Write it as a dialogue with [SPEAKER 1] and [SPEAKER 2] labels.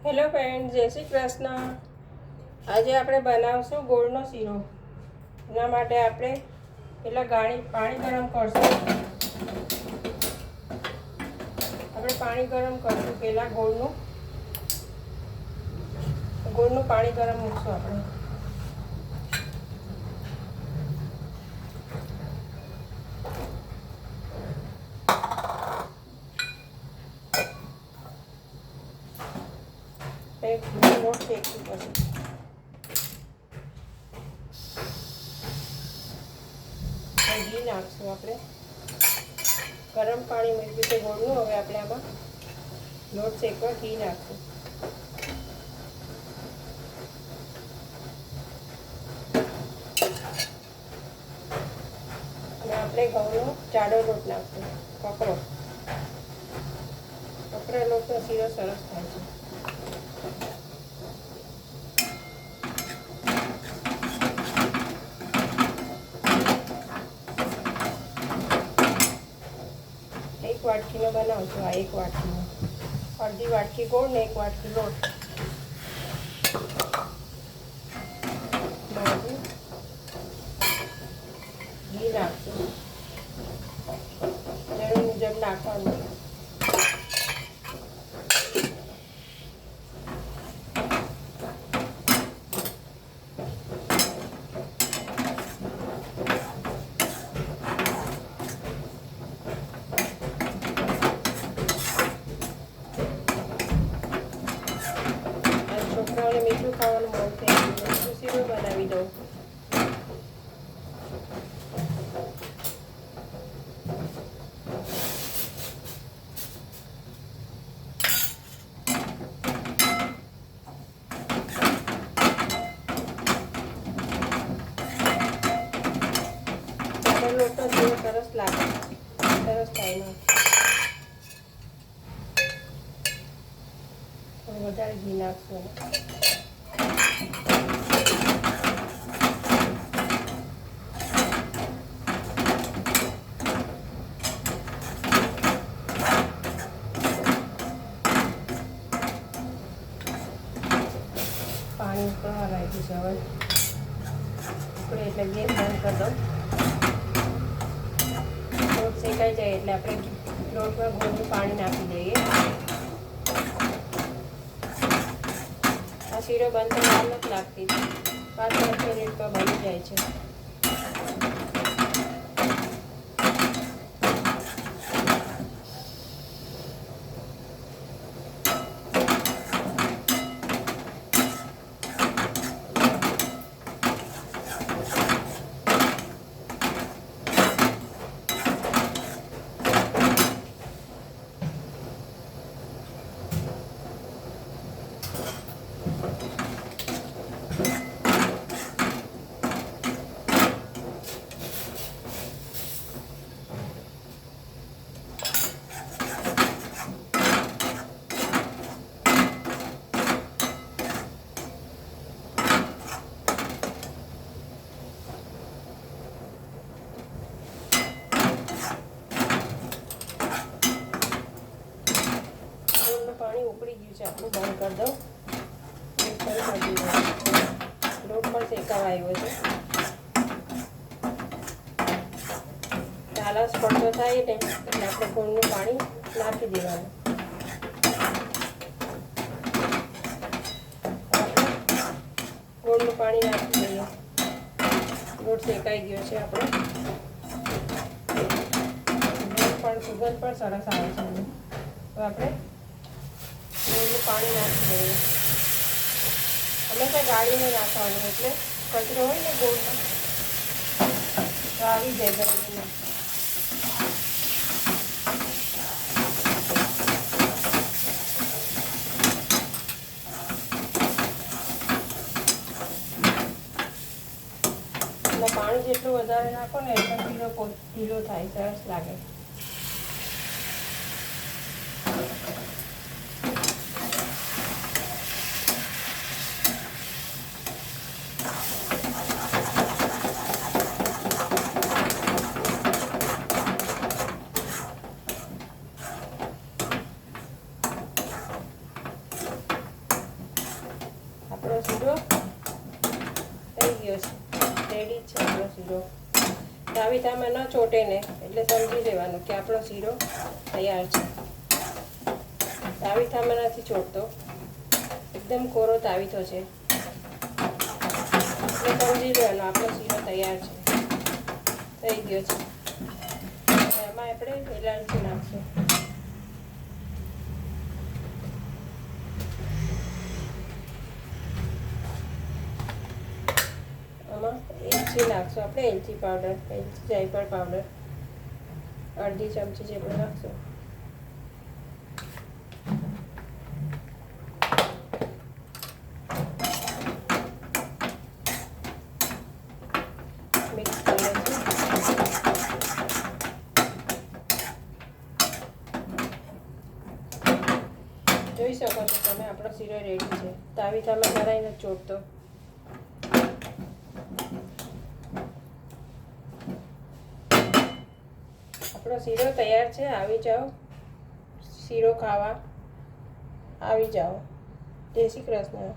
[SPEAKER 1] Hello friend, જય શ્રી કૃષ્ણ. આજે આપણે બનાવશું ગોળનો શીરો. એના માટે આપણે પહેલાં પાણી ગરમ કરશું. આપણે પાણી ગરમ કરશું. પહેલાં ગોળનું પાણી ગરમ મૂકશું આપણે. એક લોટ શેકવું પડશે. ઘી નાખશું આપણે. ગરમ પાણી મૂક્યું છે ગોળનું. હવે આપણે આમાં લોટ શેકવા ઘી નાખશું. અને આપણે ઘઉંનો જાડો લોટ નાખશું. કકરો લોટનો શીરો સરસ થાય છે. એક વાટકીનો બનાવશું. આ એક વાટકીનો, અડધી વાટકી ગોળ ને એક વાટકી લોટ. ઘી નાખશું. જરૂર મુજબ નાખવાનું. છોકરાઓને મીઠું ખાવાનું બહુ થઈ ગયું. મીઠું શીરો બનાવી દઉં. લોટનો શીરો સરસ લાગે, સરસ થાય. થોડું વધારે ઘી નાખશું. પાણી ઉકળવા લાગ્યું છે. હવે ઉકળે એટલે ગેસ બંધ કરી દઉં. લોટ શેકાઈ જાય એટલે આપણે લોટમાં ગોળનું પાણી નાખી દઈએ. આ શીરો બનતા વાર નથી લાગતી. 5-10 મિનિટમાં બની જાય છે. પાણી ઉકળી ગયું છે. આપણું બંધ કરી દઉં. લોટ પણ શેકાવા આવ્યો છે. ચાલસ પડતો થાય ને એટલે આપણે ગોળનું પાણી નાખી દેવાનું. ગોળનું પાણી નાખી દઈએ. લોટ શેકાઈ ગયો છે આપણો. સુગંધ પણ સરસ આવે છે. તો આપણે ગોળનું પાણી નાખી દઈએ. હંમેશા ગાળીને નાખવાનું, એટલે કચરો હોય ને ગોળમાં તો આવી જાય ગરમીમાં. અને પાણી જેટલું વધારે નાખો ને એટલો ઢીલો થાય, સરસ લાગે. આપણો શીરો થઈ ગયો છે, રેડી છે આપણો શીરો. તાવીથામાં ન ચોટે ને એટલે સમજી લેવાનું કે આપણો શીરો તૈયાર છે. તાવીથામાં નથી ચોટતો, એકદમ કોરો તાવીથો છે એટલે સમજી લેવાનું આપણો શીરો તૈયાર છે, થઈ ગયો છે. એમાં આપણે એલાચી નાખશું. આમાં એલચી નાખશું આપણે, એલચી પાવડર, એલચી જાયફળ પાવડર અડધી ચમચી જેટલું નાખશું. મિક્સ કરી લઈશું. જોઈ શકો છો તમે આપણો શીરો રેડી છે. તાવીથામાં જરાય નથી ચોટતો. આપણો શીરો તૈયાર છે. આવી જાઓ શીરો ખાવા, આવી જાઓ. જય શ્રી કૃષ્ણ.